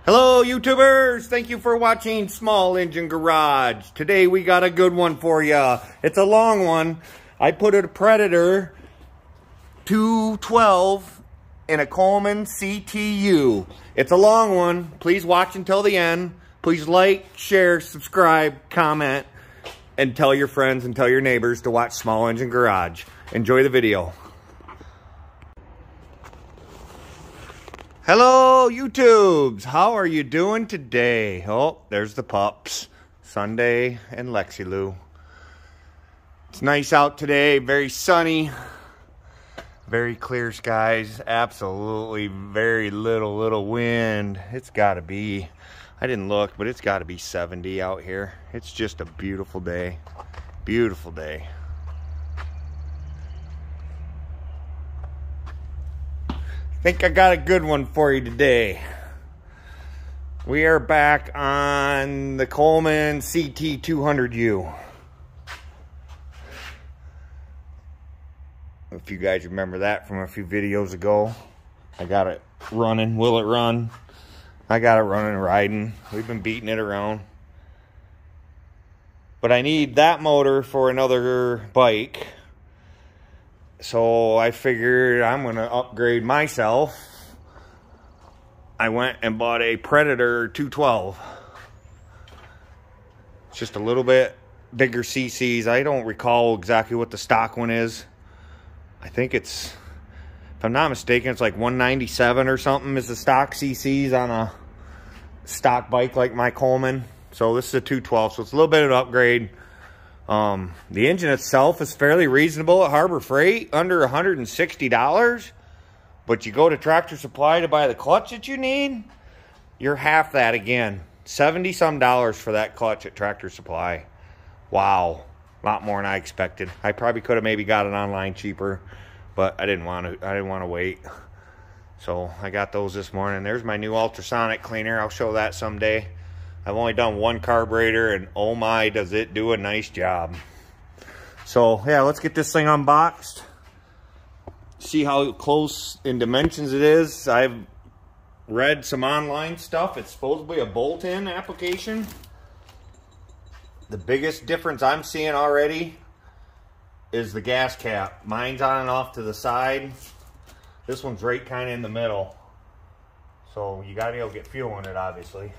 Hello YouTubers, thank you for watching Small Engine Garage. Today we got a good one for you. It's a long one. I put a Predator 212 in a Coleman CT200U. It's a long one. Please watch until the end. Please like, share, subscribe, comment, and tell your friends and tell your neighbors to watch Small Engine Garage. Enjoy the video. Hello YouTubes, how are you doing today? Oh, there's the pups, Sunday and Lexi Lou. It's nice out today, very sunny, very clear skies, absolutely very little wind. It's gotta be, I didn't look, but it's gotta be 70 out here. It's just a beautiful day, beautiful day. I think I got a good one for you today. We are back on the Coleman CT200U. If you guys remember that from a few videos ago, I got it running. Will it run? I got it running, riding. We've been beating it around. But I need that motor for another bike. So I figured I'm going to upgrade myself. I went and bought a Predator 212. It's just a little bit bigger CCs. I don't recall exactly what the stock one is. I think it's, if I'm not mistaken, it's like 197 or something is the stock CCs on a stock bike like my Coleman. So this is a 212, so it's a little bit of an upgrade. The engine itself is fairly reasonable at Harbor Freight, under $160. But you go to Tractor Supply to buy the clutch that you need, you're half that again. $70-some for that clutch at Tractor Supply. Wow, a lot more than I expected. I probably could have maybe got it online cheaper, but I didn't want to wait. So I got those this morning. There's my new ultrasonic cleaner. I'll show that someday. I've only done one carburetor, and oh my, does it do a nice job. So, yeah, let's get this thing unboxed. See how close in dimensions it is. I've read some online stuff. It's supposedly a bolt-in application. The biggest difference I'm seeing already is the gas cap. Mine's on and off to the side. This one's right kind of in the middle. So, you got to be able to get fuel in it, obviously.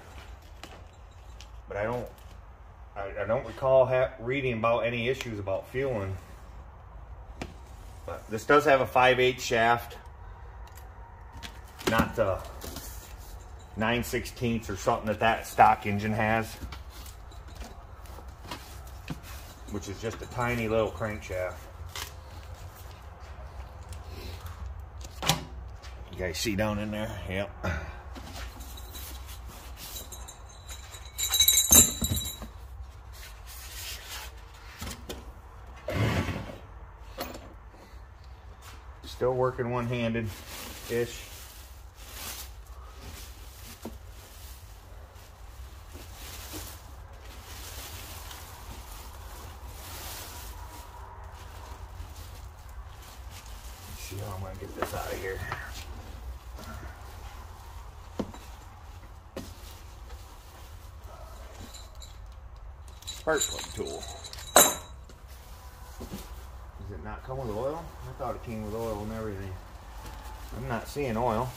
But I don't recall reading about any issues about fueling. But this does have a 5/8 shaft, not the 9/16 or something that stock engine has, which is just a tiny little crankshaft. You guys see down in there? Yep. Still working one-handed-ish. Let's see how I'm going to get this out of here. Spark plug tool. Does it not come with oil? I thought it came with oil and everything. I'm not seeing oil.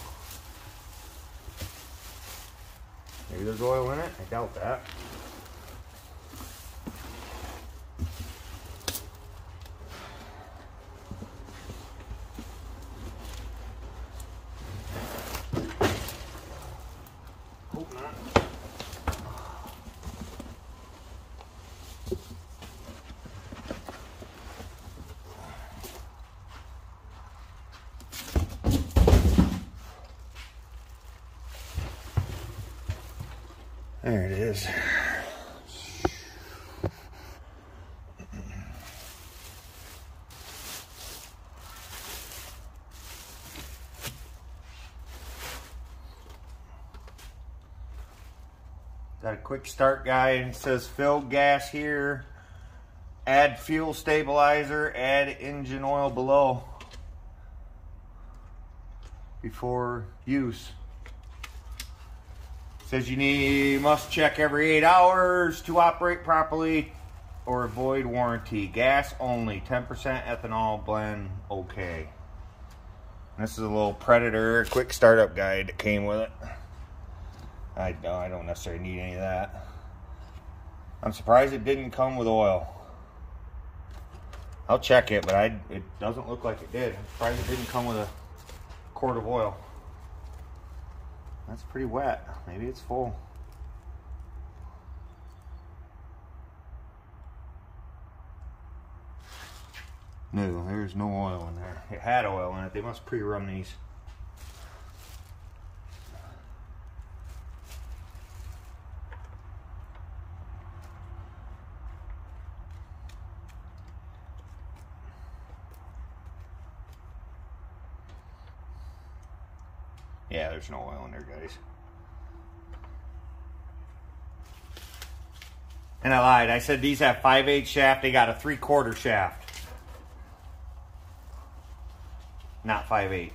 Maybe there's oil in it? I doubt that. Hope not. There it is. Got a quick start guide. It says fill gas here, add fuel stabilizer, add engine oil below before use. Says you must check every 8 hours to operate properly or avoid warranty. Gas only, 10% ethanol blend, okay. This is a little Predator quick startup guide that came with it. I don't necessarily need any of that. I'm surprised it didn't come with oil. I'll check it, but it doesn't look like it did. I'm surprised it didn't come with a quart of oil. That's pretty wet. Maybe it's full. No, there's no oil in there. It had oil in it. They must pre-run these. Yeah, there's no oil in there, guys. And I lied. I said these have 5/8 shaft. They got a 3/4 shaft. Not 5/8.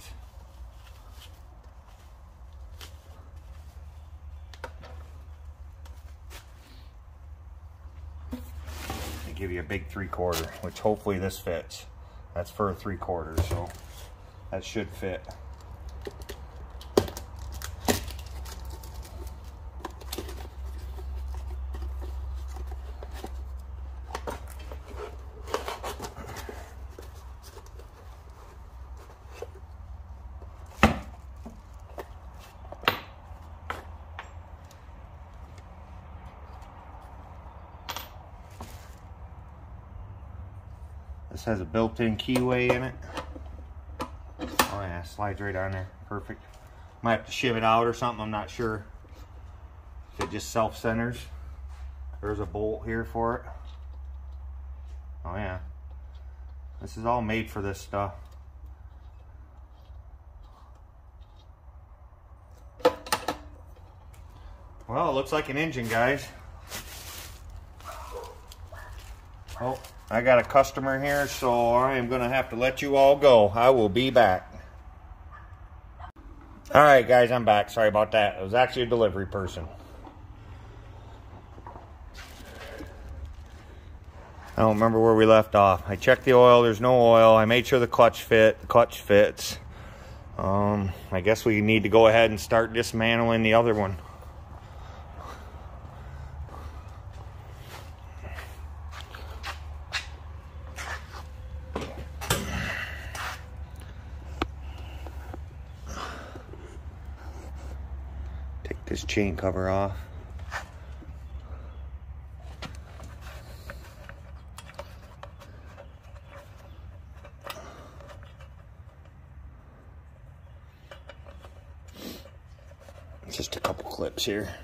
They give you a big 3/4, which hopefully this fits. That's for a 3/4, so that should fit. This has a built-in keyway in it. Oh yeah, slides right on there. Perfect. Might have to shiv it out or something. I'm not sure if it just self-centers. There's a bolt here for it. Oh yeah. This is all made for this stuff. Well, it looks like an engine, guys. Oh, I got a customer here, so I am going to have to let you all go. I will be back. All right, guys, I'm back. Sorry about that. It was actually a delivery person. I don't remember where we left off. I checked the oil. There's no oil. I made sure the clutch fit. The clutch fits. I guess we need to go ahead and start dismantling the other one. Take this chain cover off. Just a couple clips here.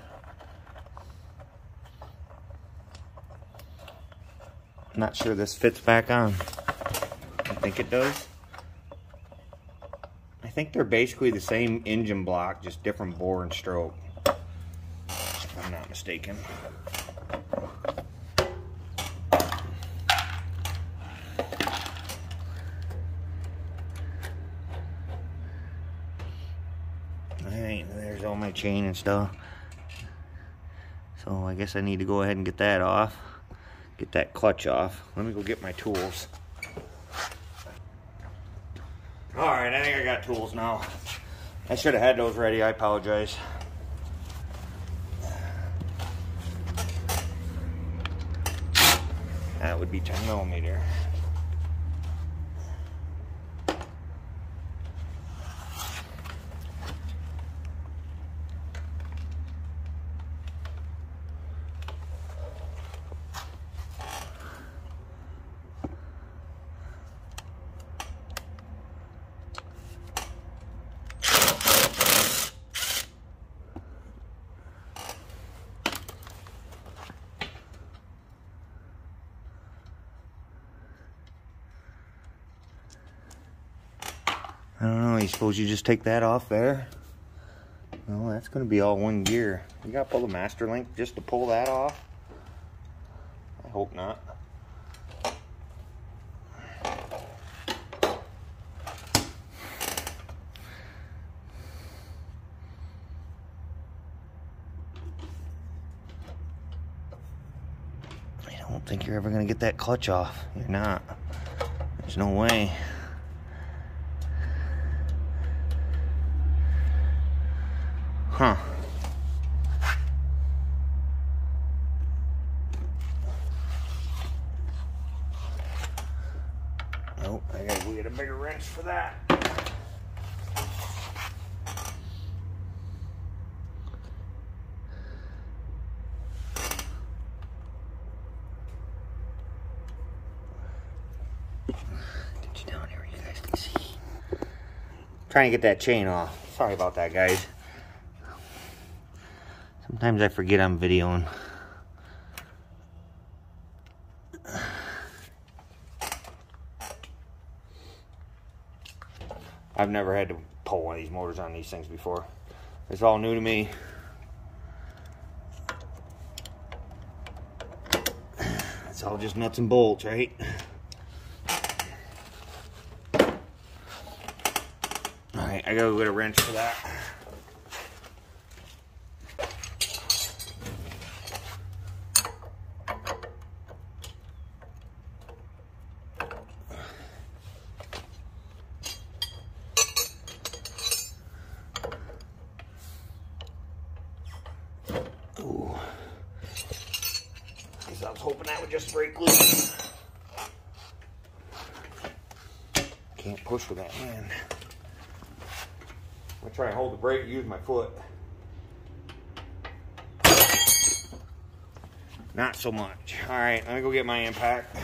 I'm not sure this fits back on. I think it does. I think they're basically the same engine block, just different bore and stroke, if I'm not mistaken. Alright, there's all my chain and stuff. So I guess I need to go ahead and get that off. Get that clutch off. Let me go get my tools. Alright, I think I got tools now. I should have had those ready. I apologize. That would be 10mm. I don't know, you suppose you just take that off there? No, that's going to be all one gear. You got to pull the master link just to pull that off? I hope not. don't think you're ever gonna get that clutch off. You're not. There's no way. Huh. Nope, I gotta go get a bigger wrench for that. Get you down here where you guys can see. Trying to get that chain off. Sorry about that, guys. Sometimes I forget I'm videoing. I've never had to pull one of these motors on these things before. It's all new to me. It's all just nuts and bolts, right? Alright, I gotta go get a wrench for that. Ooh. Guess I was hoping that would just break loose. Can't push with that hand. I'm gonna try and hold the brake, use my foot. Not so much. Alright, let me go get my impact.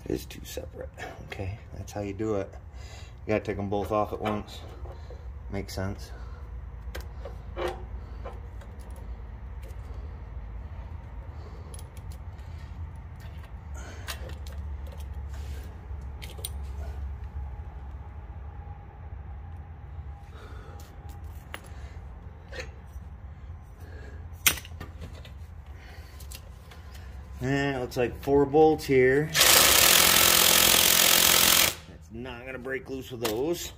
It is two separate. Okay, that's how you do it. You gotta take them both off at once. Makes sense. And it looks like 4 bolts here. It's not gonna break loose with those.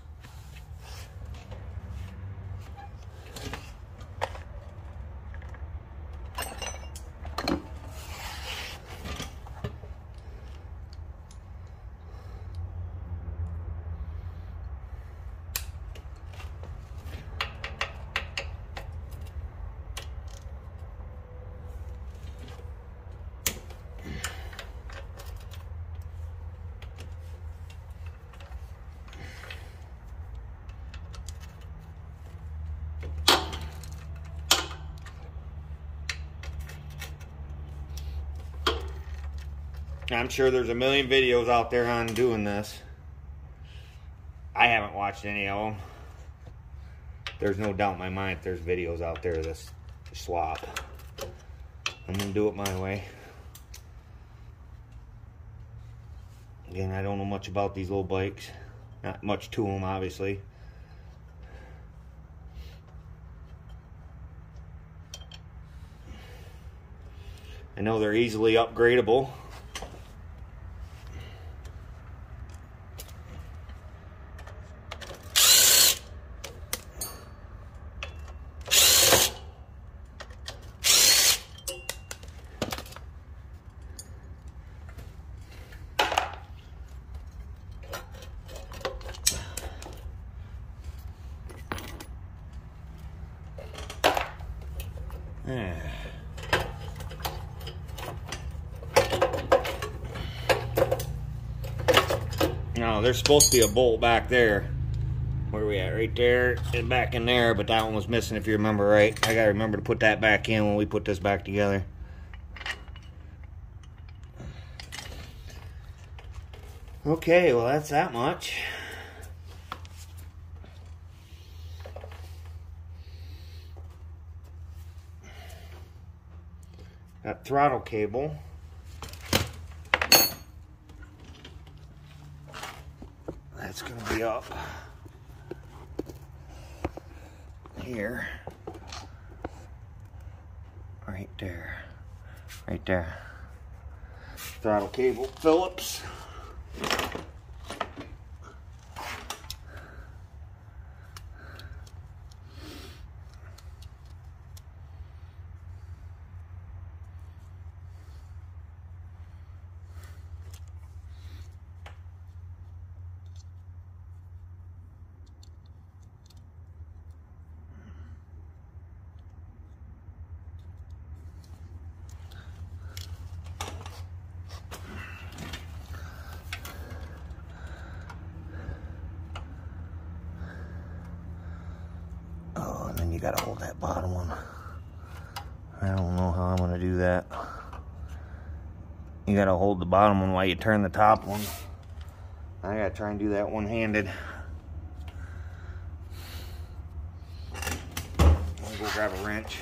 I'm sure there's a million videos out there on doing this. I haven't watched any of them. There's no doubt in my mind there's videos out there of this swap. I'm gonna do it my way. Again, I don't know much about these little bikes. Not much to them, obviously. I know they're easily upgradable. Now, there's supposed to be a bolt back there. Where are we at? Right there and back in there, but that one was missing if you remember right. I gotta remember to put that back in when we put this back together. Okay, well that's that much. Got throttle cable. That's gonna be up here. Right there. Right there. Throttle cable, Phillips. Oh, and then you gotta hold that bottom one. I don't know how I'm gonna do that. You gotta hold the bottom one while you turn the top one. I gotta try and do that one-handed. I'll go grab a wrench.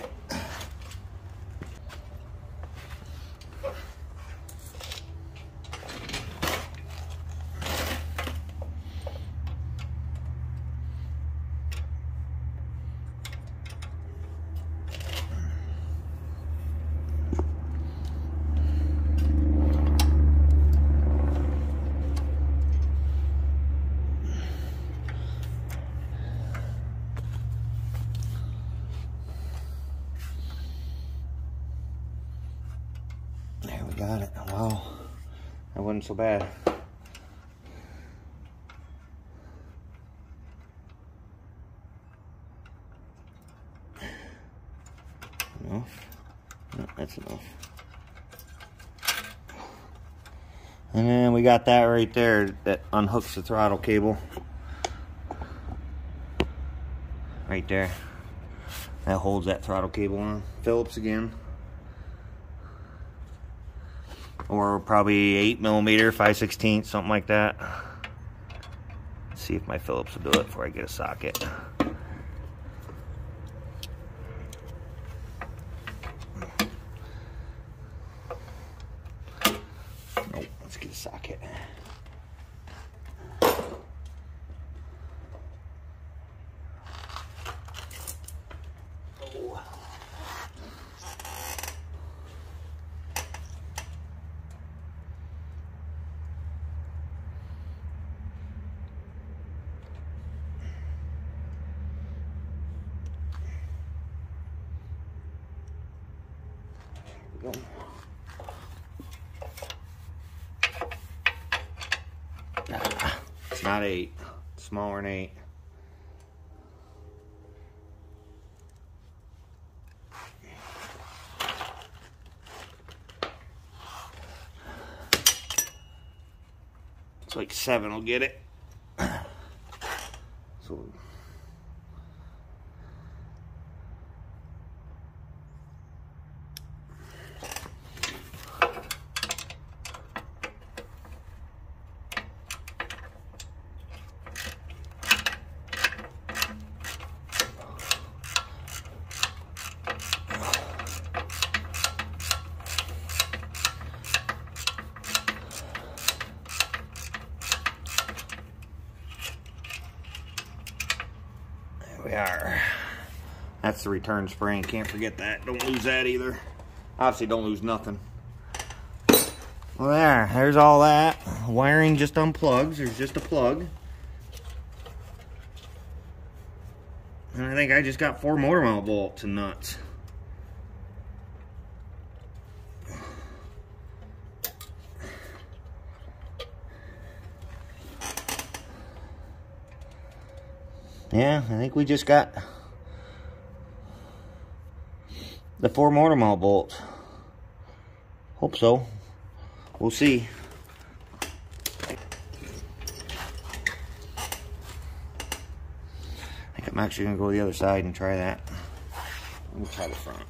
There, we got it. Wow, that wasn't so bad. Enough? No, that's enough. And then we got that right there that unhooks the throttle cable. Right there. That holds that throttle cable on. Phillips again. Or probably 8mm, 5/16, something like that. Let's see if my Phillips will do it before I get a socket. Nope, let's get a socket. Oh. Go. It's not 8. It's smaller than 8. It's like 7 will get it. So we are. That's the return spring. Can't forget that. Don't lose that either. Obviously, don't lose nothing. Well, there's all that. Wiring just unplugs. There's just a plug. And I think I just got 4 motor mount bolts and nuts. Yeah, I think we just got the 4 motor mount bolts. Hope so. We'll see. I think I'm actually going to go to the other side and try that. Let me try the front.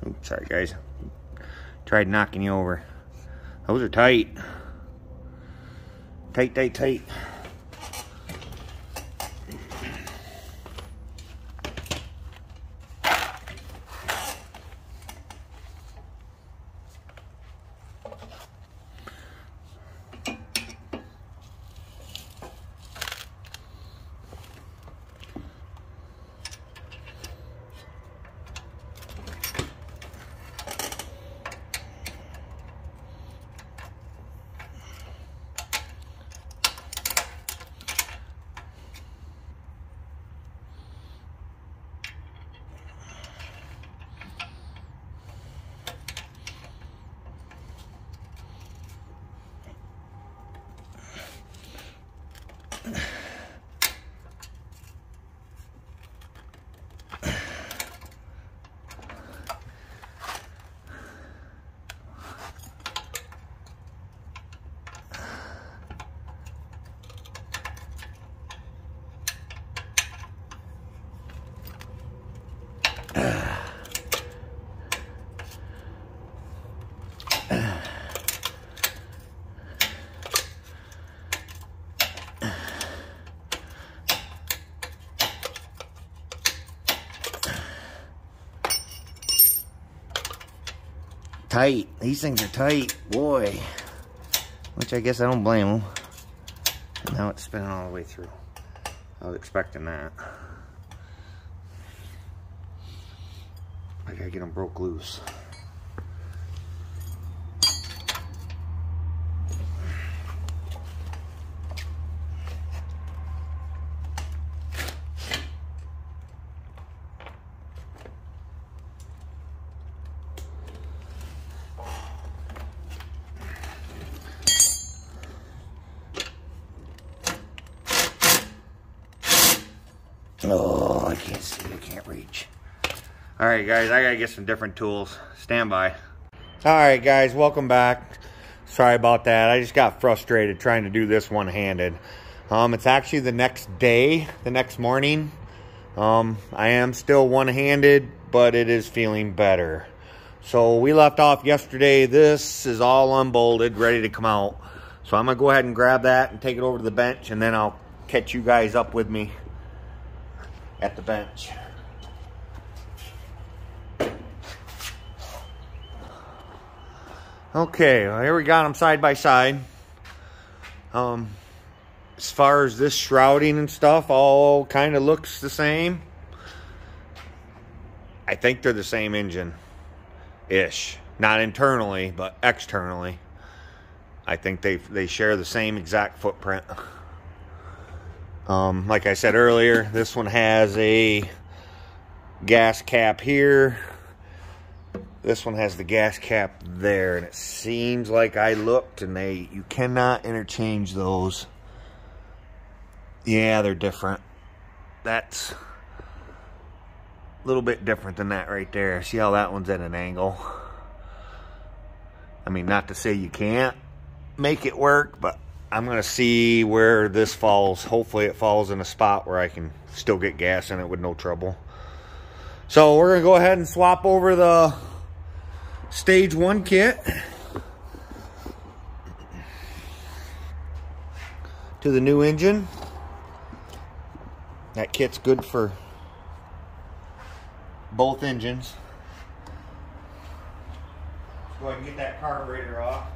Oops, sorry guys. Tried knocking you over. Those are tight. Tight, tight, tight. Tight. These things are tight, boy. Which I guess I don't blame them. Now it's spinning all the way through. I was expecting that. I gotta get them broke loose. Oh, I can't see, I can't reach. All right, guys, I gotta get some different tools. Stand by. All right, guys, welcome back. Sorry about that. I just got frustrated trying to do this one-handed. It's actually the next day, the next morning. I am still one-handed, but it is feeling better. So we left off yesterday. This is all unbolted, ready to come out. So I'm gonna go ahead and grab that and take it over to the bench, and then I'll catch you guys up with me at the bench. Okay, well, here we got them side by side. As far as this shrouding and stuff, all kind of looks the same. I think they're the same engine-ish. Not internally, but externally. I think they share the same exact footprint. Like I said earlier, this one has a gas cap here. This one has the gas cap there, and it seems like I looked and you cannot interchange those. Yeah, they're different. That's a little bit different than that right there. See how that one's at an angle? I mean, not to say you can't make it work, but I'm going to see where this falls. Hopefully it falls in a spot where I can still get gas in it with no trouble. So we're going to go ahead and swap over the Stage 1 kit to the new engine. That kit's good for both engines. Let's go ahead and get that carburetor off.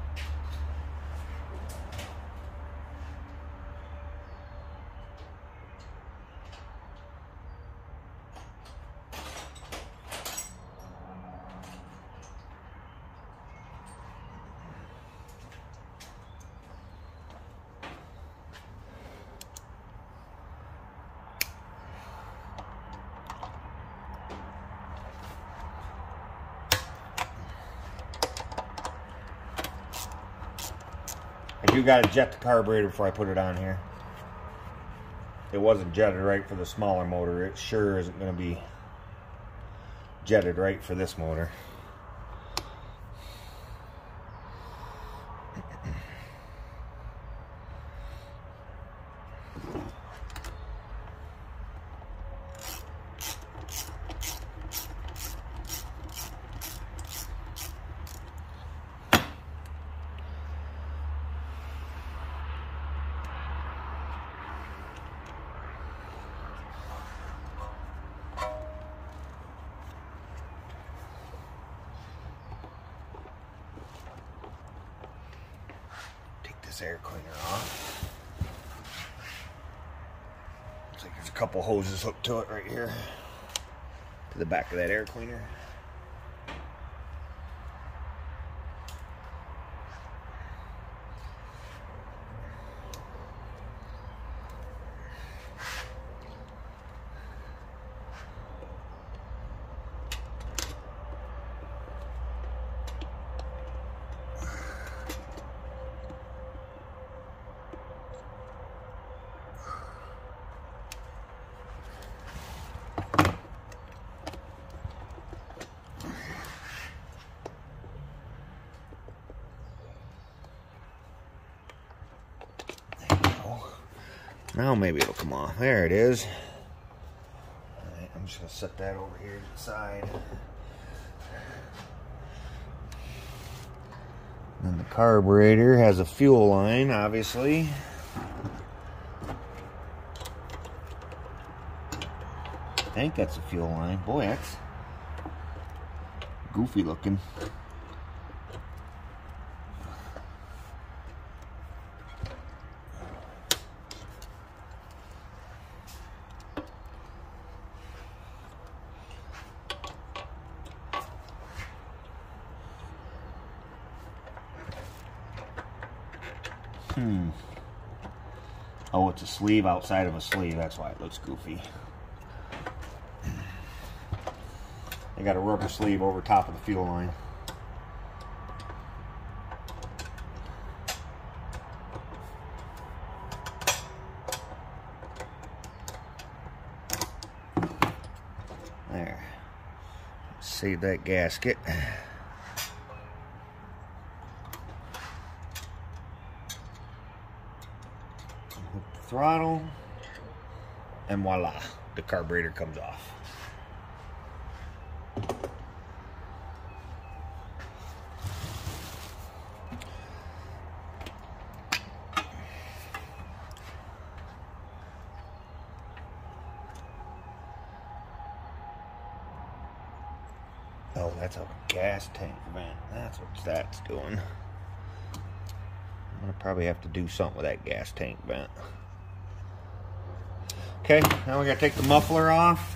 I do got to jet the carburetor before I put it on here. It wasn't jetted right for the smaller motor. It sure isn't going to be jetted right for this motor. this air cleaner off. Looks like there's a couple hoses hooked to it right here, to the back of that air cleaner. Now maybe it'll come off. There it is. Alright, I'm just going to set that over here to the side. Then the carburetor has a fuel line, obviously. I think that's a fuel line. Boy, that's goofy looking. Oh, it's a sleeve outside of a sleeve. That's why it looks goofy. They got a rubber sleeve over top of the fuel line. There. Save that gasket. Throttle, and voila, the carburetor comes off. Oh, that's a gas tank vent. That's what that's doing. I'm gonna probably have to do something with that gas tank vent. Okay, now we gotta take the muffler off.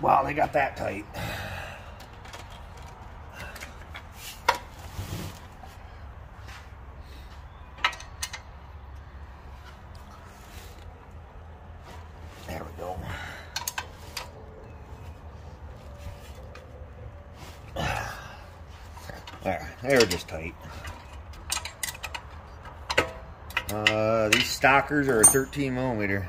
Wow, they got that tight. There we go. There, they're just tight. These stockers are a 13 millimeter.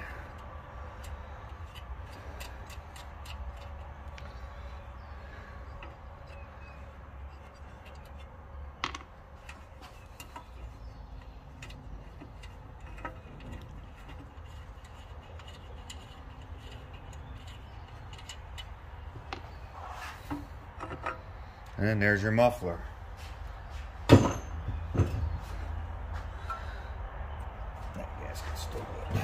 And there's your muffler. That gasket's still good.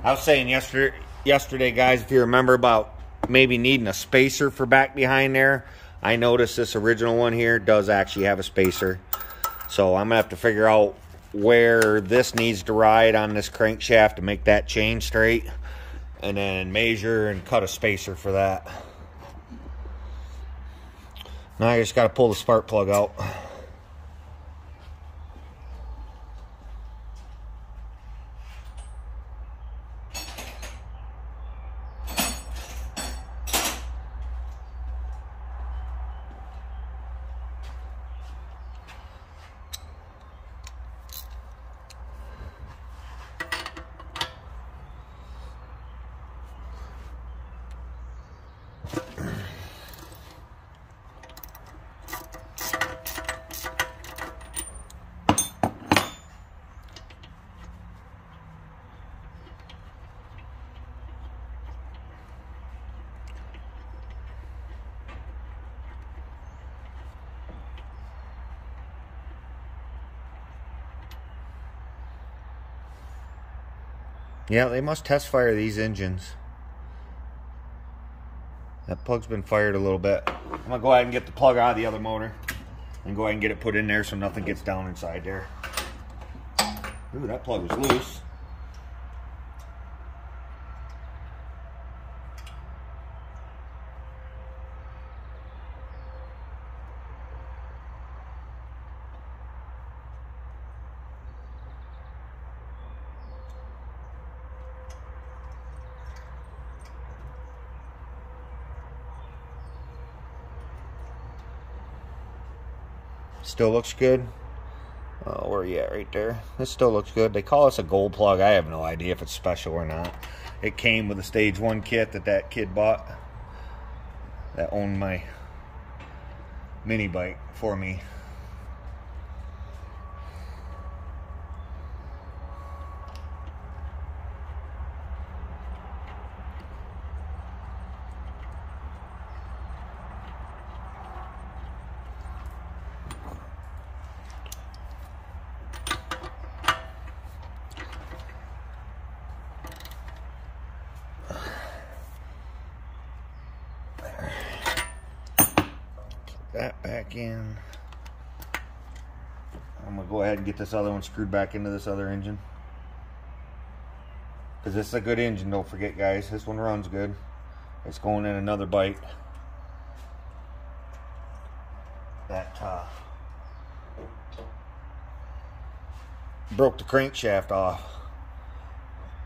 I was saying yesterday, guys, if you remember about maybe needing a spacer for back behind there, I noticed this original one here does actually have a spacer. So I'm going to have to figure out where this needs to ride on this crankshaft to make that chain straight. And then measure and cut a spacer for that. Now I just got to pull the spark plug out. Yeah, they must test fire these engines. That plug's been fired a little bit. I'm gonna go ahead and get the plug out of the other motor and go ahead and get it put in there so nothing gets down inside there. Ooh, that plug was loose. Still looks good. Oh, where are you at? Right there. This still looks good. They call this a gold plug. I have no idea if it's special or not. It came with a stage 1 kit that kid bought that owned my mini bike for me. That back in. I'm gonna go ahead and get this other one screwed back into this other engine, because this is a good engine. Don't forget, guys, this one runs good. It's going in another bike that broke the crankshaft off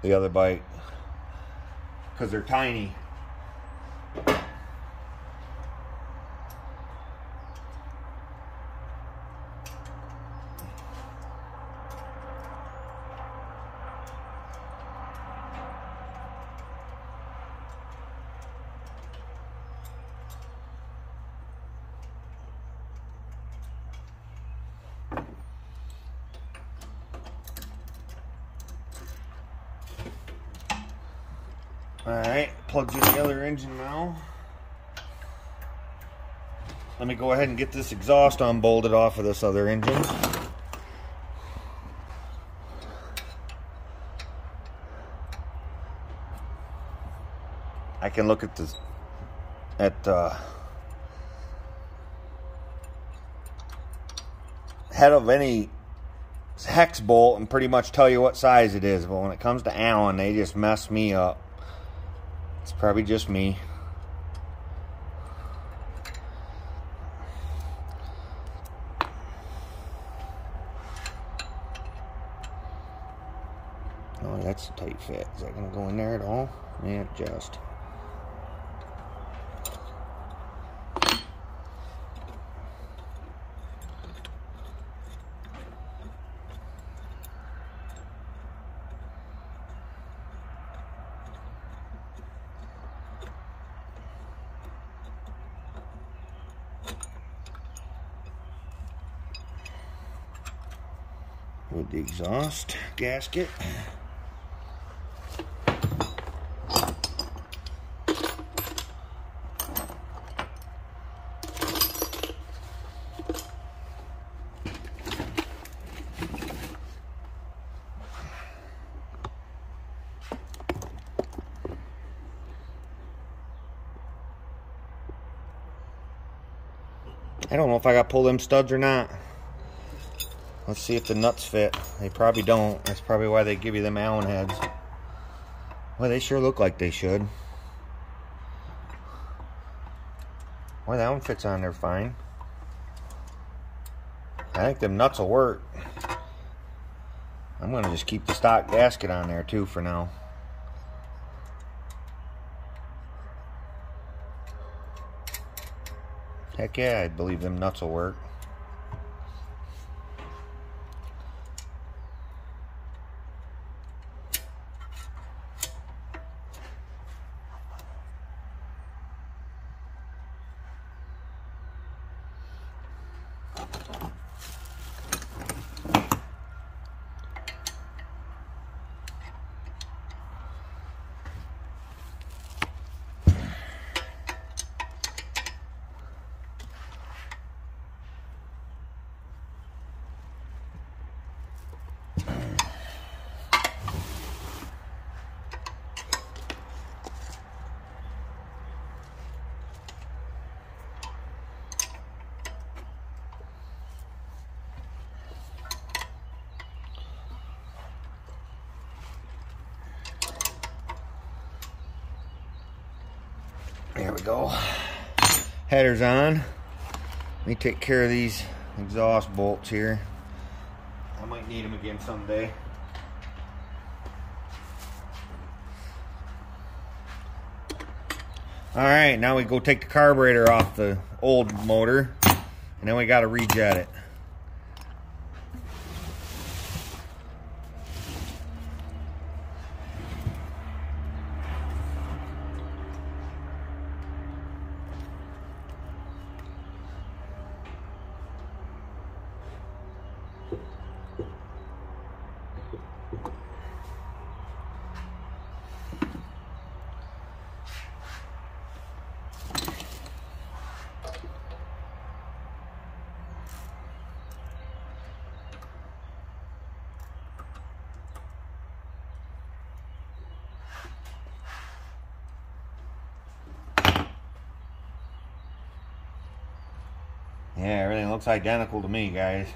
the other bike because they're tiny. Alright, plugged in the other engine now. Let me go ahead and get this exhaust unbolted off of this other engine. I can look at this head of any hex bolt and pretty much tell you what size it is, but when it comes to Allen, they just mess me up. It's probably just me. Oh, that's a tight fit. Is that going to go in there at all? Yeah, just. With the exhaust gasket. I don't know if I got to pull them studs or not. Let's see if the nuts fit. They probably don't. That's probably why they give you them Allen heads. Well, they sure look like they should. Well, that one fits on there fine. I think them nuts will work. I'm going to just keep the stock gasket on there too for now. Heck yeah, I believe them nuts will work. go. Header's on. Let me take care of these exhaust bolts here. I might need them again someday. Alright, now we go take the carburetor off the old motor, and then we got to rejet it. Yeah, everything looks identical to me, guys.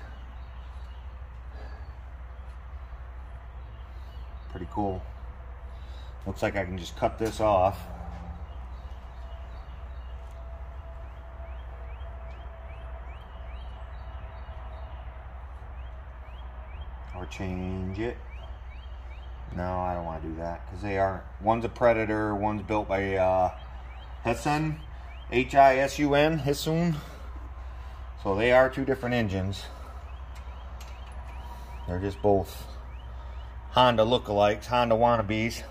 Pretty cool. Looks like I can just cut this off. Or change it. No, I don't want to do that because they are. One's a Predator, one's built by Hisun, H-I-S-U-N, Hisun. So they are two different engines. They're just both Honda lookalikes, Honda wannabes.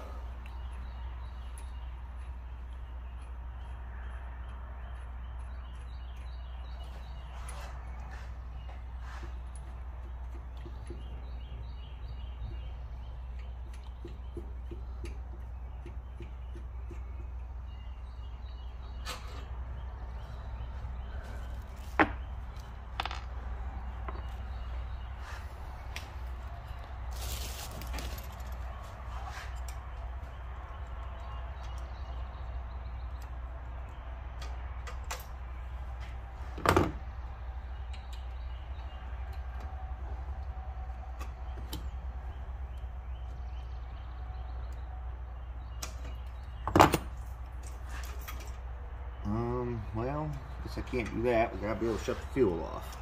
Well, guess I can't do that. We gotta be able to shut the fuel off.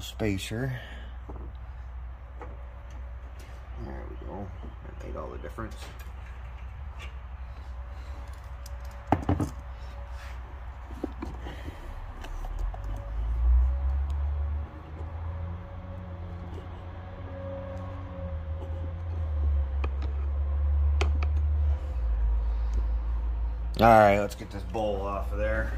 Little spacer. There we go. That made all the difference. All right, let's get this bowl off of there.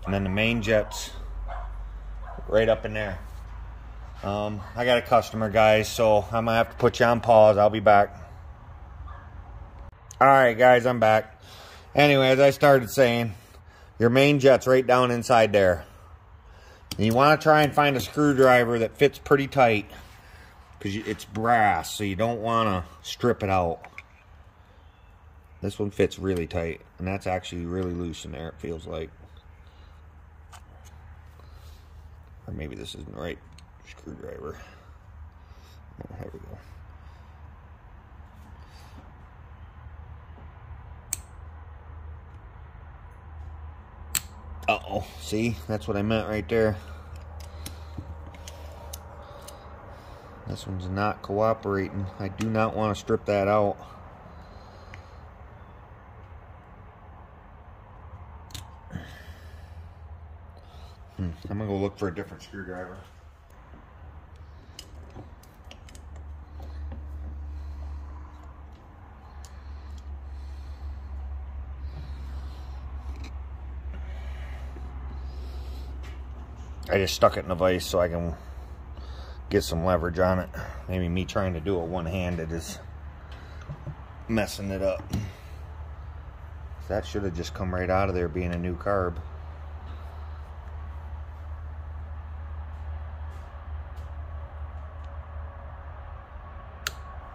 And then the main jet's right up in there. I got a customer, guys, so I'm gonna have to put you on pause. I'll be back. All right, guys, I'm back. Anyway, as I started saying, your main jet's right down inside there. And you want to try and find a screwdriver that fits pretty tight. because it's brass, so you don't want to strip it out. This one fits really tight, and that's actually really loose in there, it feels like. Or maybe this isn't the right screwdriver. Oh, there we go. Uh-oh, see? That's what I meant right there. This one's not cooperating. I do not want to strip that out. I'm gonna go look for a different screwdriver. I just stuck it in the vise so I can get some leverage on it. Maybe me trying to do it one-handed is messing it up. That should have just come right out of there being a new carb.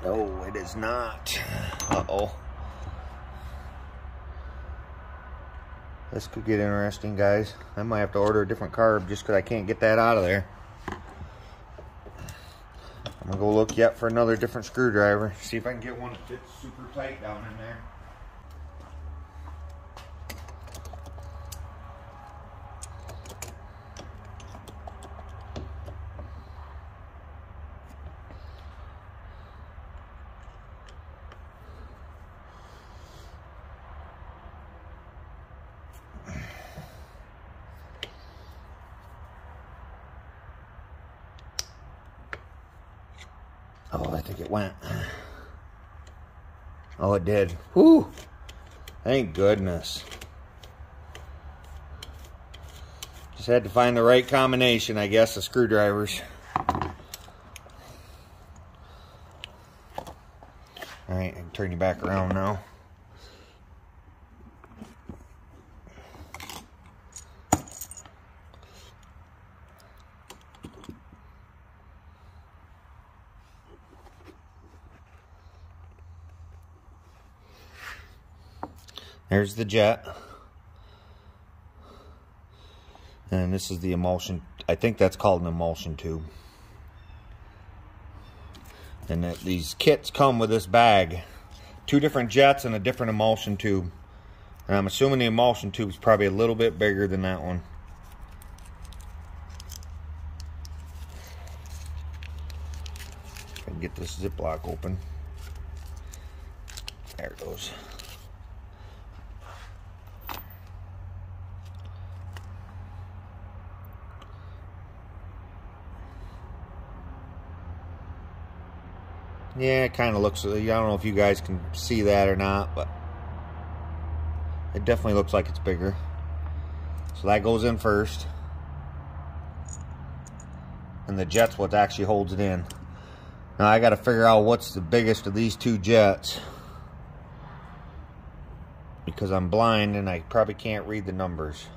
No, it is not. Uh-oh. This could get interesting, guys. I might have to order a different carb just because I can't get that out of there. I'm gonna go look yet for another different screwdriver. See if I can get one that fits super tight down in there. Oh, I think it went. Oh, it did. Whew. Thank goodness. Just had to find the right combination, I guess, of screwdrivers. Alright, I can turn you back around now. There's the jet. And this is the emulsion. I think that's called an emulsion tube. And these kits come with this bag. 2 different jets and a different emulsion tube. And I'm assuming the emulsion tube is probably a little bit bigger than that one. If I can get this Ziploc open. There it goes. Yeah, it kind of looks, I don't know if you guys can see that or not, but it definitely looks like it's bigger. So that goes in first. And the jet's what actually holds it in. Now I got to figure out what's the biggest of these 2 jets. Because I'm blind and I probably can't read the numbers.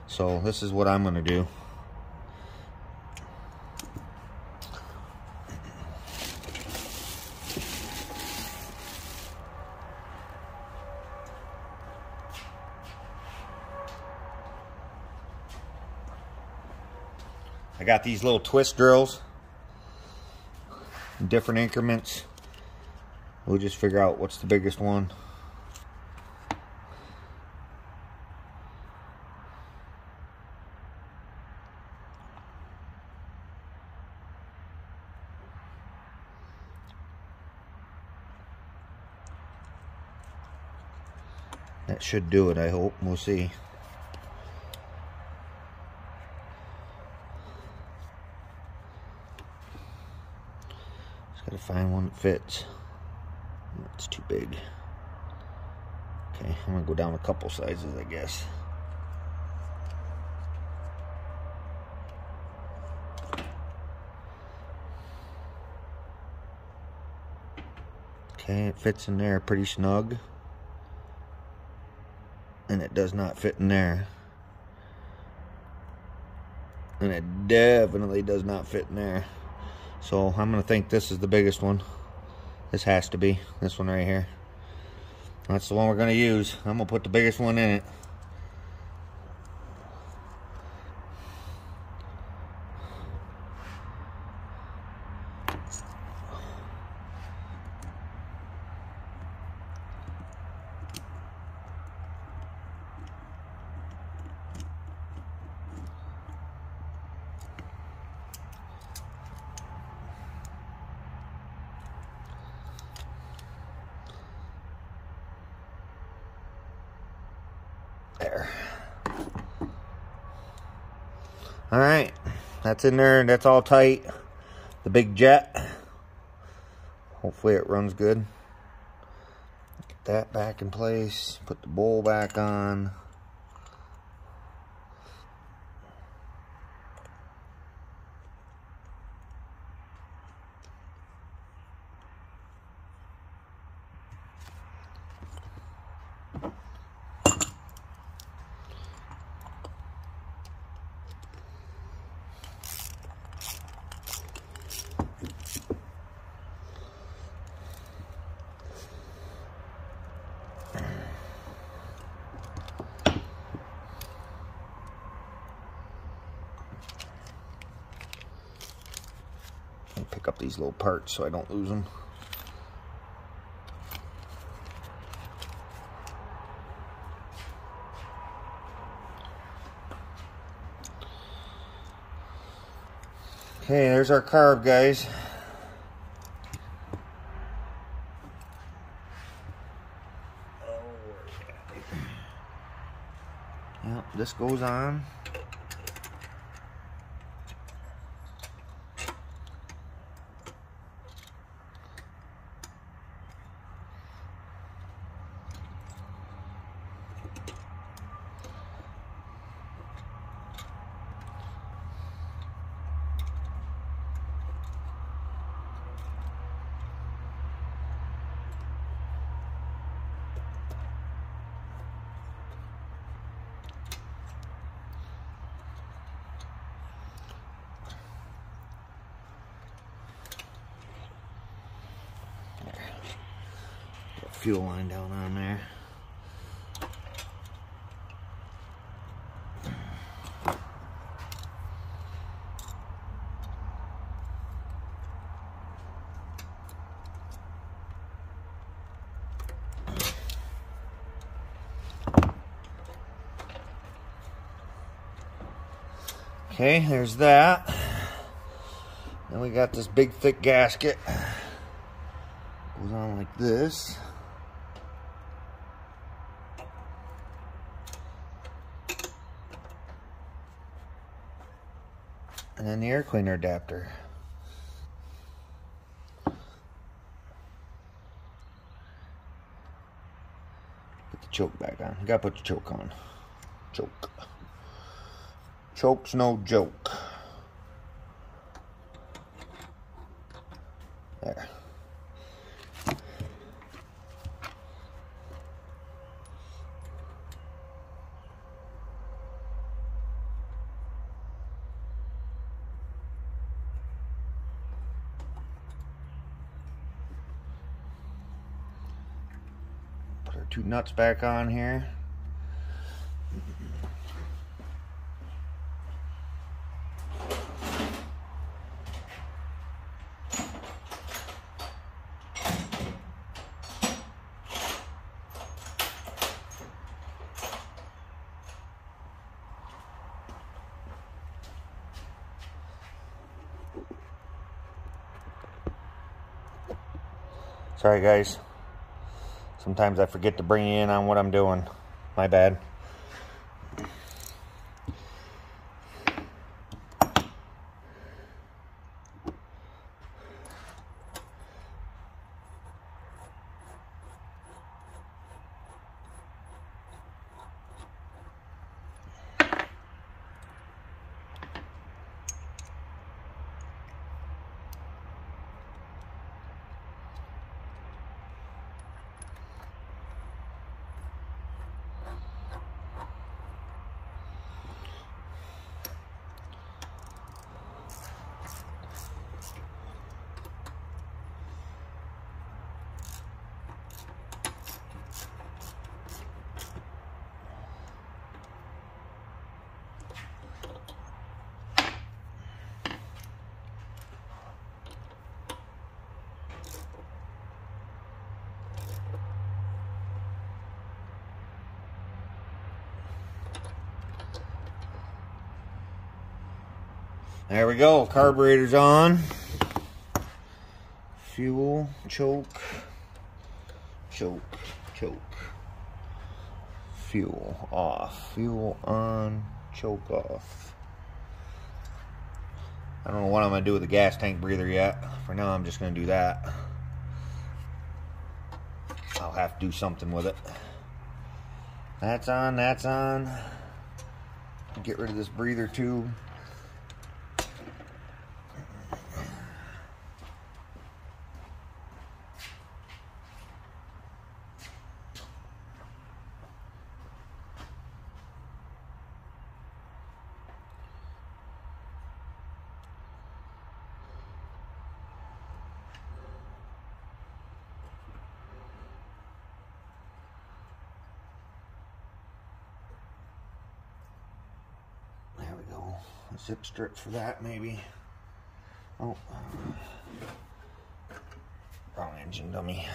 So this is what I'm going to do. I got these little twist drills in different increments. We'll just figure out what's the biggest one. That should do it, I hope. We'll see. Gotta find one that fits. That's too big. Okay, I'm gonna go down a couple sizes, I guess. Okay, it fits in there pretty snug. And it does not fit in there. And it definitely does not fit in there. So I'm going to think this is the biggest one. This has to be. This one right here. That's the one we're going to use. I'm going to put the biggest one in it. There. Alright, that's in there, that's all tight. The big jet. Hopefully it runs good. Get that back in place. Put the bowl back on. Pick up these little parts so I don't lose them. Okay, there's our carb, guys. Yep, this goes on. Fuel line down on there. Okay, there's that. Then we got this big thick gasket. Goes on like this. And then the air cleaner adapter. Put the choke back on. You gotta put the choke on. Choke. Choke's no joke. There. Put our two nuts back on here. Sorry guys, sometimes I forget to bring you in on what I'm doing. My bad. There we go. Carburetor's on. Fuel, choke, choke, choke. Fuel off. Fuel on, choke off. I don't know what I'm going to do with the gas tank breather yet. For now, I'm just going to do that. I'll have to do something with it. That's on, that's on. Get rid of this breather tube. Zip strip for that, maybe. Oh, wrong engine dummy.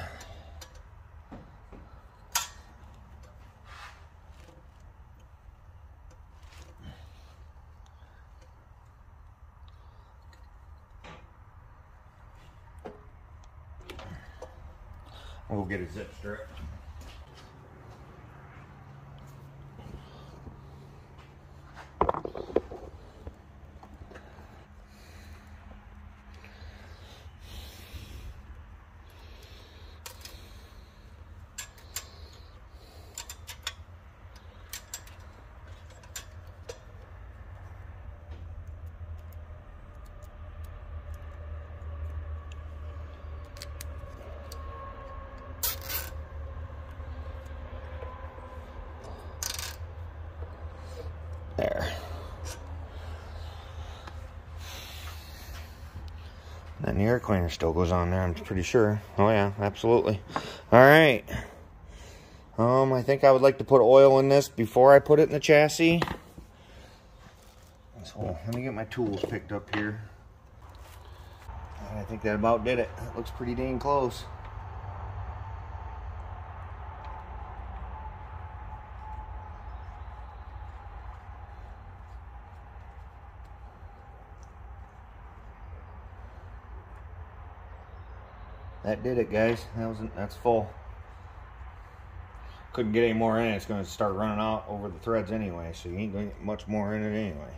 We'll get a zip strip. There. And the air cleaner still goes on there, I'm pretty sure. Oh yeah, absolutely. All right. I think I would like to put oil in this before I put it in the chassis. So let me get my tools picked up here. I think that about did it. That looks pretty dang close. That did it, guys. That's full. Couldn't get any more in it. It's going to start running out over the threads anyway, so you ain't going to get much more in it anyway.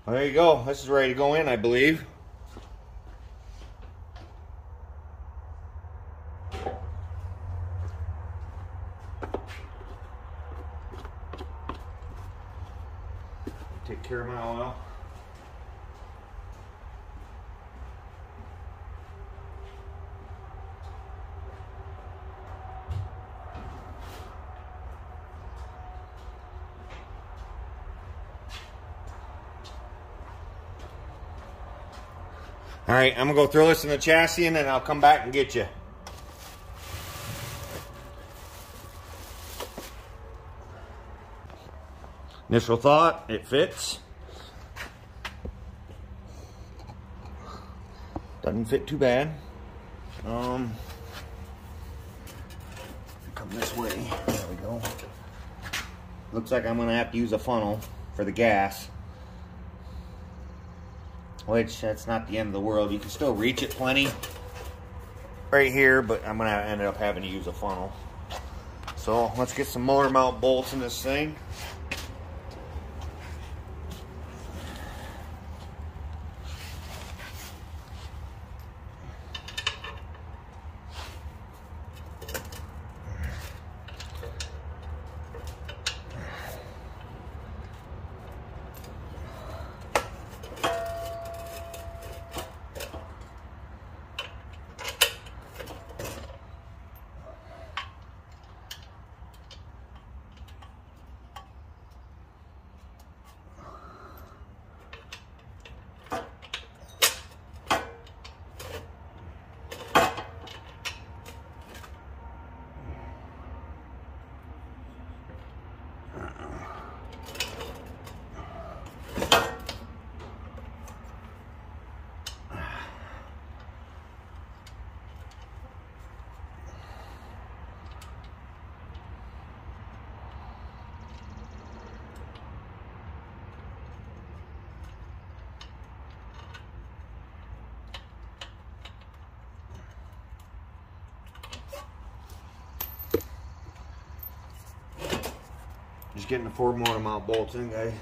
Well, there you go. This is ready to go in, I believe. Take care of my oil. All right, I'm gonna go throw this in the chassis and then I'll come back and get you. Initial thought, it fits. Doesn't fit too bad. Come this way. There we go. Looks like I'm gonna have to use a funnel for the gas. Which, that's not the end of the world. You can still reach it plenty right here, but I'm going to end up having to use a funnel. So, let's get some motor mount bolts in this thing. Just getting the 4 motor mount bolts in, guys.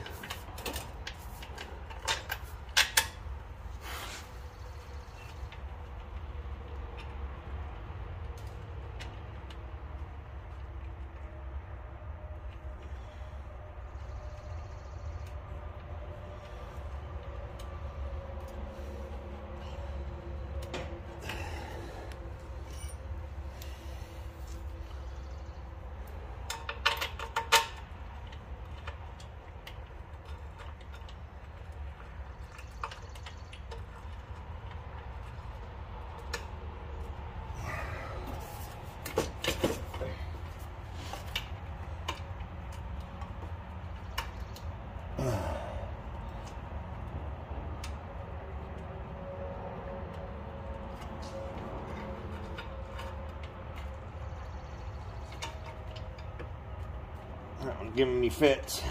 That one giving me fits.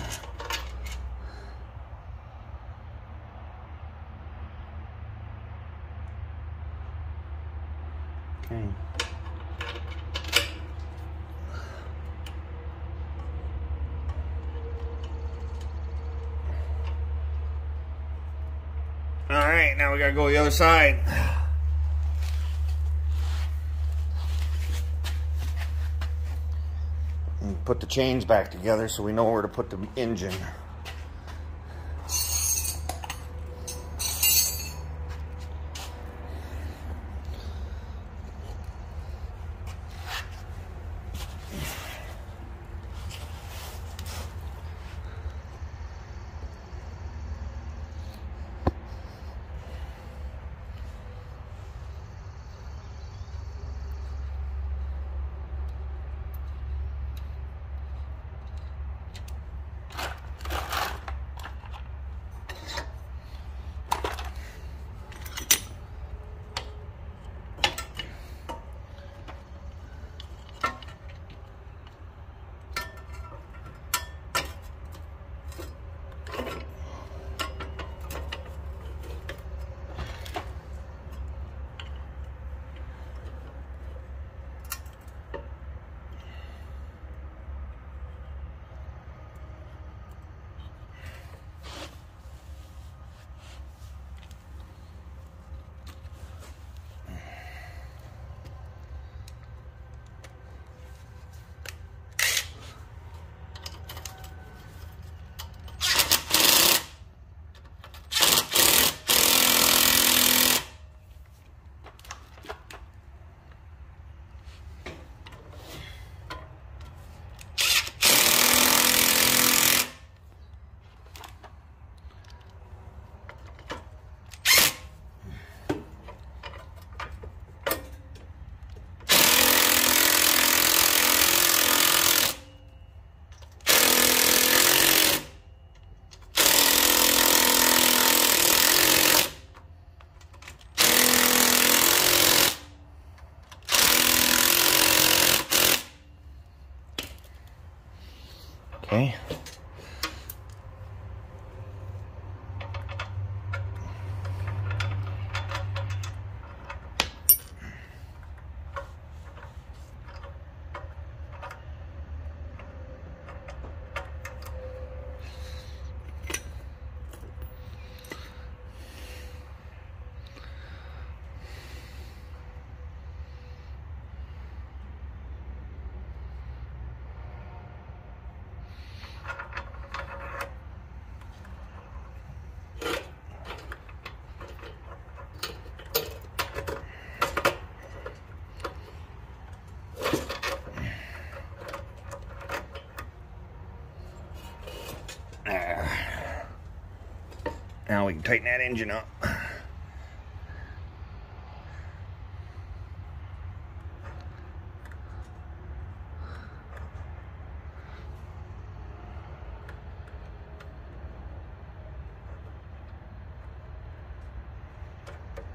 Okay. All right, now we gotta go the other side. And put the chains back together so we know where to put the engine. Okay. There. Now we can tighten that engine up.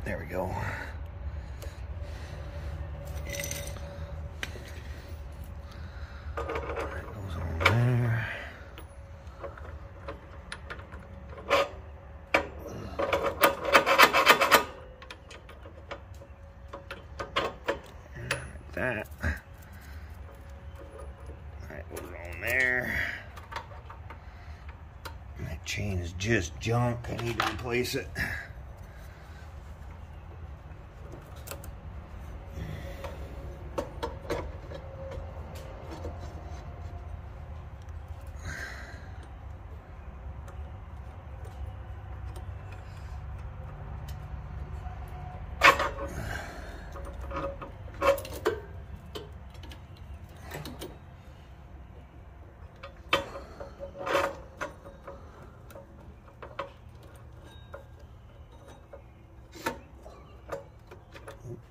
There we go. That goes on there. Like that. All right, put it on there. Chain is just junk. I need to replace it.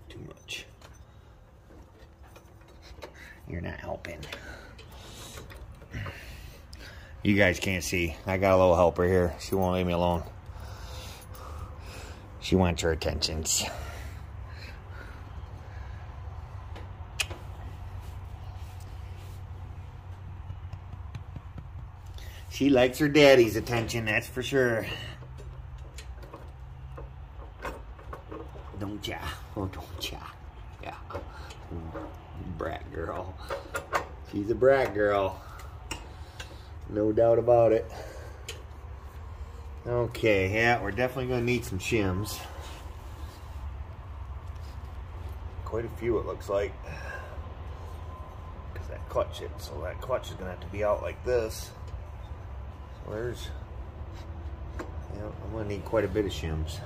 Too much. You're not helping. You guys can't see. I got a little helper here. She won't leave me alone. She wants her attentions. She likes her daddy's attention, that's for sure. Don't ya? Oh, don't ya? Yeah. Brat girl. She's a brat girl. No doubt about it. Okay, yeah, we're definitely going to need some shims. Quite a few, it looks like. Because that clutch hit, so that clutch is going to have to be out like this. So there's, you know, I'm going to need quite a bit of shims.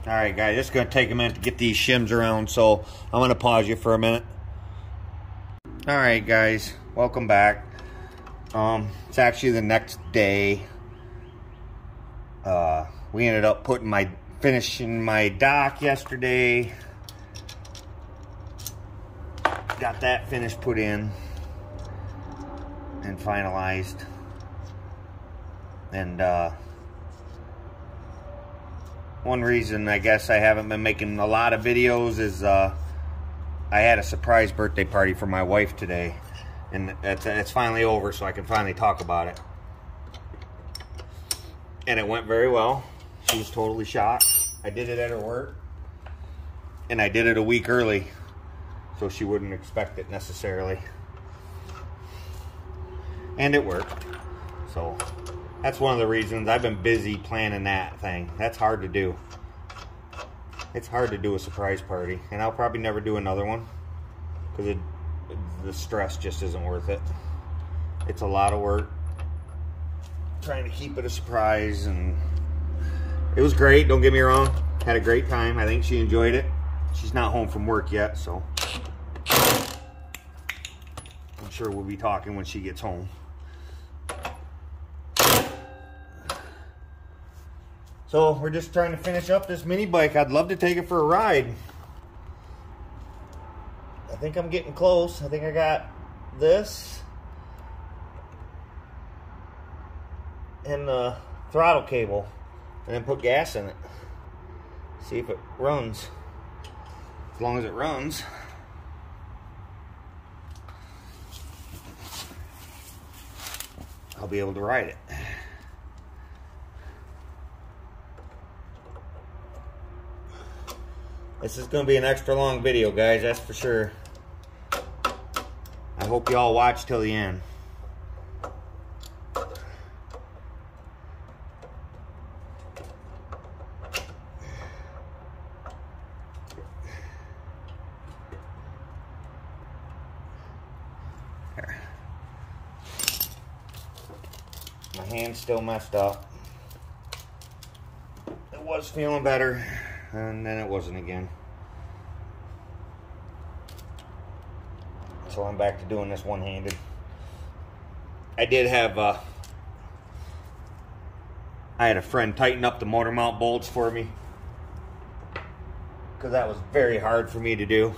Alright guys, it's going to take a minute to get these shims around, so I'm going to pause you for a minute. Alright guys, welcome back. It's actually the next day. We ended up finishing my dock yesterday. Got that finished, put in, and finalized. And one reason I guess I haven't been making a lot of videos is I had a surprise birthday party for my wife today, and it's finally over, so I can finally talk about it. And it went very well. She was totally shocked. I did it at her work, and I did it a week early, so she wouldn't expect it necessarily. And it worked. So that's one of the reasons I've been busy planning that thing. That's hard to do. It's hard to do a surprise party, and I'll probably never do another one because the stress just isn't worth it. It's a lot of work trying to keep it a surprise, and it was great, don't get me wrong. Had a great time. I think she enjoyed it. She's not home from work yet, so I'm sure we'll be talking when she gets home. So we're just trying to finish up this mini bike. I'd love to take it for a ride. I think I'm getting close. I think I got this and the throttle cable, and then put gas in it. See if it runs. As long as it runs. I'll be able to ride it. This is going to be an extra long video, guys, that's for sure. I hope you all watch till the end. There. My hand's still messed up. It was feeling better, and then it wasn't again. So I'm back to doing this one-handed. I did have I had a friend tighten up the motor mount bolts for me, because that was very hard for me to do.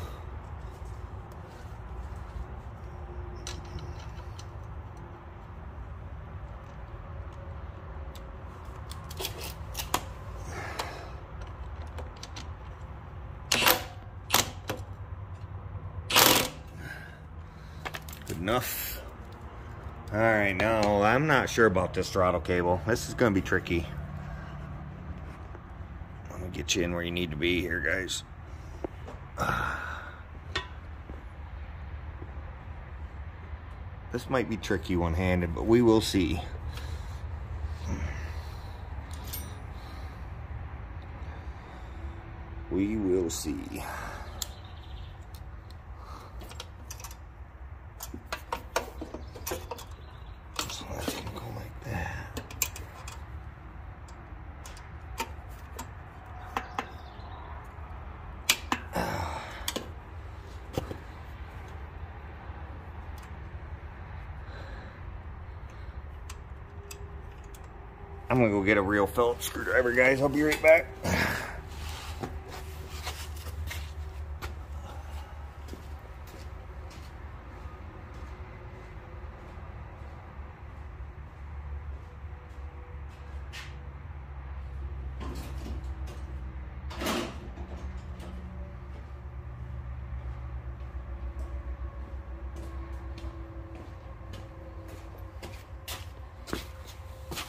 enough. All right, now I'm not sure about this throttle cable. This is gonna be tricky. Let me get you in where you need to be here, guys. This might be tricky one-handed, but we will see. We will see. So that's gonna go like that. I'm gonna go get a real Phillips screwdriver, guys. I'll be right back.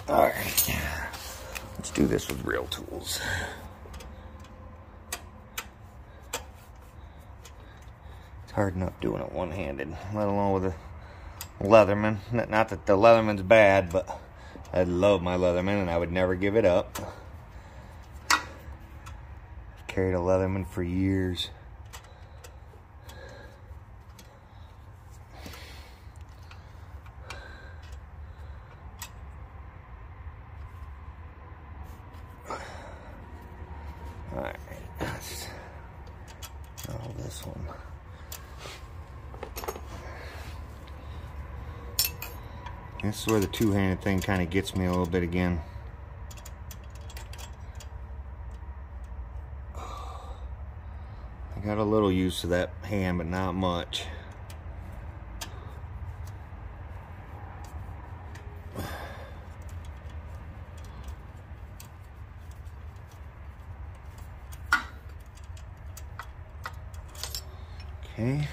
All right, let's do this with real tools. It's hard enough doing it one-handed, let alone with a Leatherman. Not that the Leatherman's bad, but I love my Leatherman and I would never give it up. I've carried a Leatherman for years. Alright, that's all this one. This is where the two-handed thing kind of gets me a little bit again. I got a little used to that hand, but not much. Okay.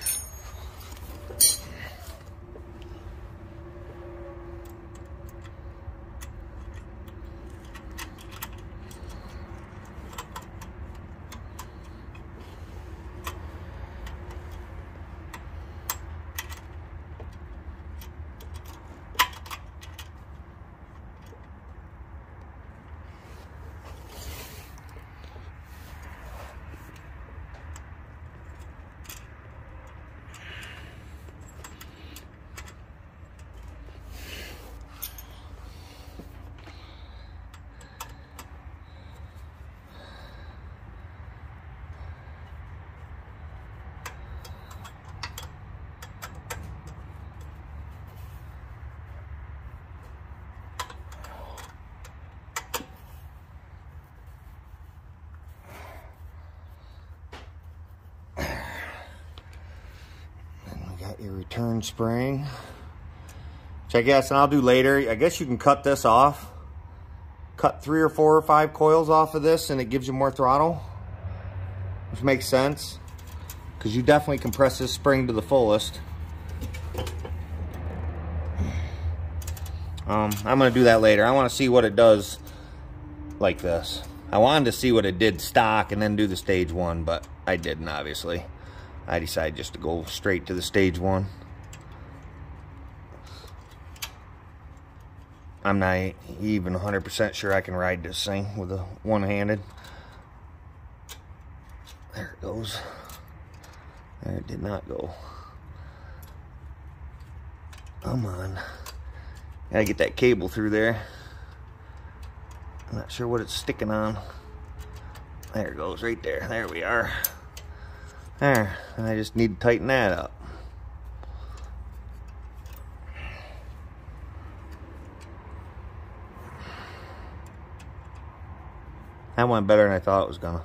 Your return spring, which I guess, and I'll do later, I guess you can cut this off, cut 3 or 4 or 5 coils off of this and it gives you more throttle, which makes sense because you definitely compress this spring to the fullest. I'm gonna do that later. I want to see what it does like this. I wanted to see what it did stock and then do the stage 1, but I didn't, obviously. I decided just to go straight to the stage 1. I'm not even 100% sure I can ride this thing with a one-handed. There it goes. There it did not go. Come on. Gotta get that cable through there. I'm not sure what it's sticking on. There it goes, right there. There we are. There, I just need to tighten that up. That went better than I thought it was gonna.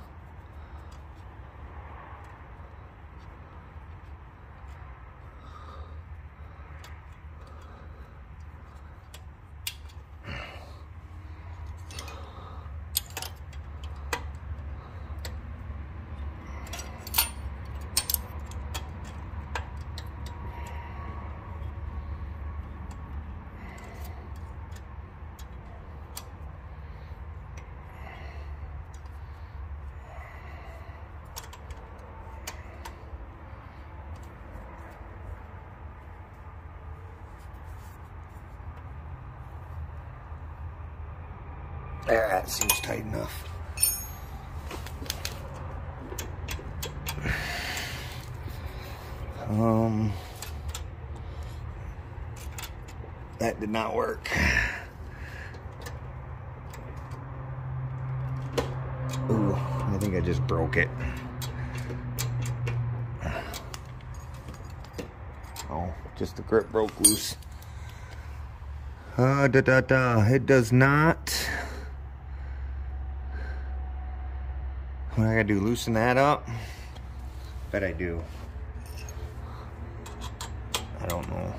There, that seems tight enough. That did not work. Ooh, I think I just broke it. Oh, just the grip broke loose. It does not. What I gotta do, loosen that up? Bet I do. I don't know.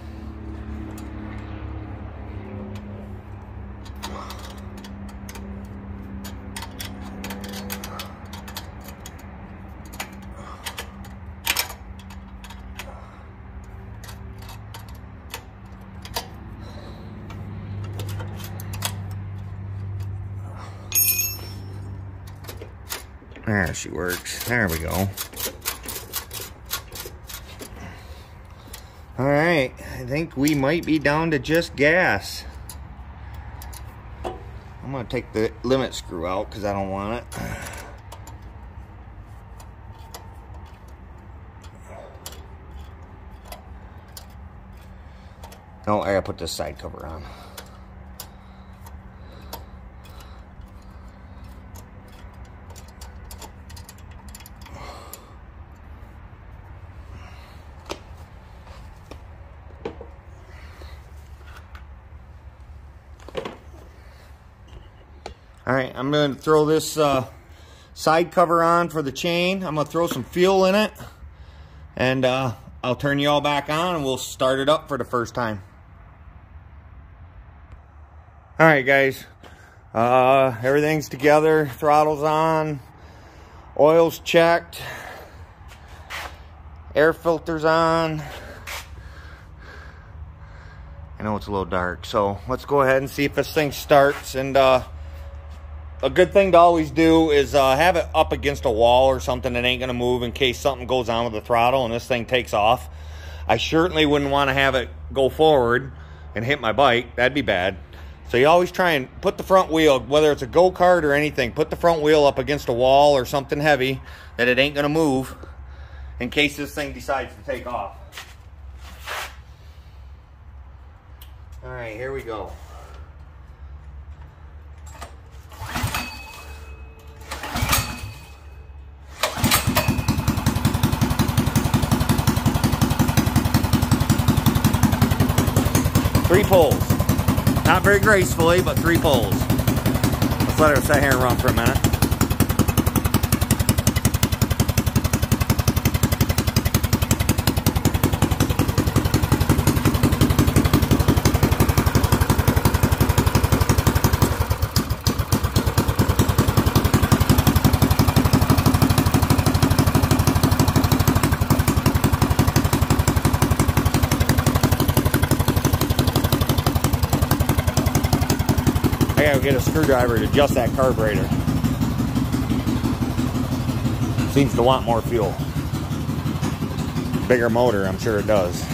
There she works. There we go. Alright, I think we might be down to just gas. I'm going to take the limit screw out because I don't want it. Oh, I got to put this side cover on. Alright, I'm going to throw this side cover on for the chain. I'm going to throw some fuel in it. And I'll turn you all back on and we'll start it up for the first time. Alright guys, everything's together. Throttle's on. Oil's checked. Air filter's on. I know it's a little dark, so let's go ahead and see if this thing starts. And a good thing to always do is have it up against a wall or something that ain't gonna move in case something goes on with the throttle and this thing takes off. I certainly wouldn't want to have it go forward and hit my bike. That'd be bad. So you always try and put the front wheel, whether it's a go-kart or anything, put the front wheel up against a wall or something heavy that it ain't gonna move in case this thing decides to take off. All right, here we go. Three pulls. Not very gracefully, but 3 pulls. Let's let her sit here and run for a minute. I gotta get a screwdriver to adjust that carburetor. Seems to want more fuel. Bigger motor, I'm sure it does.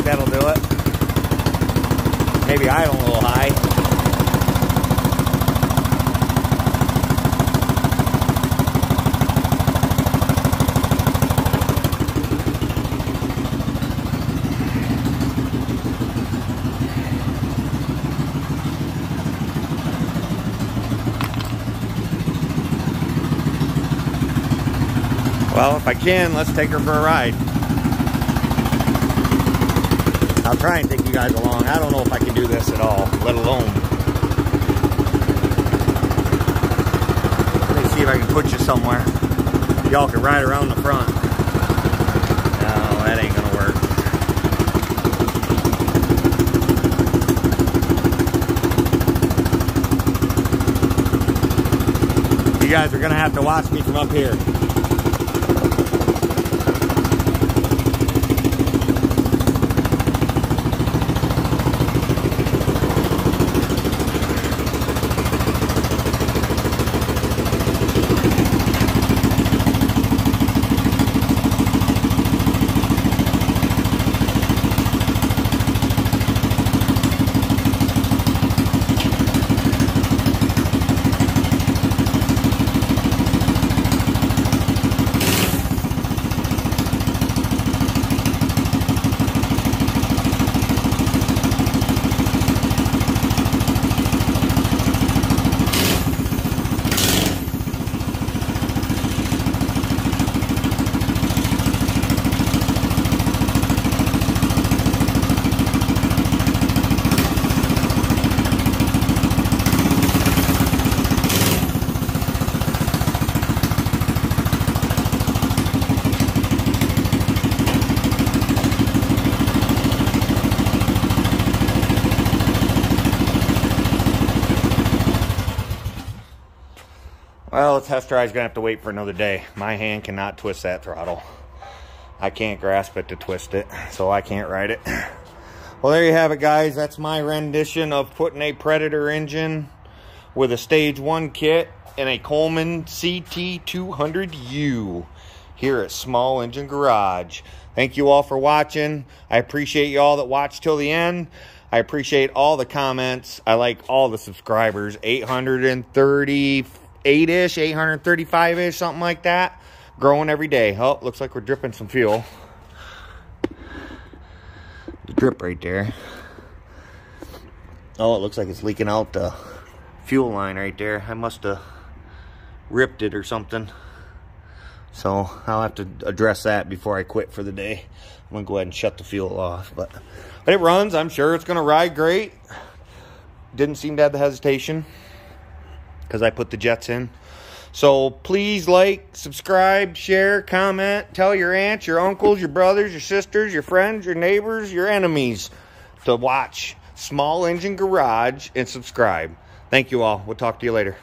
That'll do it. Maybe idle a little high. Well, if I can, let's take her for a ride. I'll try and take you guys along. I don't know if I can do this at all, let alone. Let me see if I can put you somewhere. Y'all can ride around the front. No, that ain't gonna work. You guys are gonna have to watch me from up here. Well, the test drive's gonna have to wait for another day. My hand cannot twist that throttle. I can't grasp it to twist it, so I can't ride it. Well, there you have it, guys. That's my rendition of putting a Predator engine with a Stage 1 kit and a Coleman CT200U here at Small Engine Garage. Thank you all for watching. I appreciate you all that watched till the end. I appreciate all the comments. I like all the subscribers. 838-ish, 835-ish, something like that. Growing every day. Oh, looks like we're dripping some fuel. The drip right there. Oh, it looks like it's leaking out the fuel line right there. I must have ripped it or something. So I'll have to address that before I quit for the day. I'm gonna go ahead and shut the fuel off, but it runs. I'm sure it's gonna ride great. Didn't seem to have the hesitation because I put the jets in. So please like, subscribe, share, comment, tell your aunts, your uncles, your brothers, your sisters, your friends, your neighbors, your enemies to watch Small Engine Garage and subscribe. Thank you all. We'll talk to you later.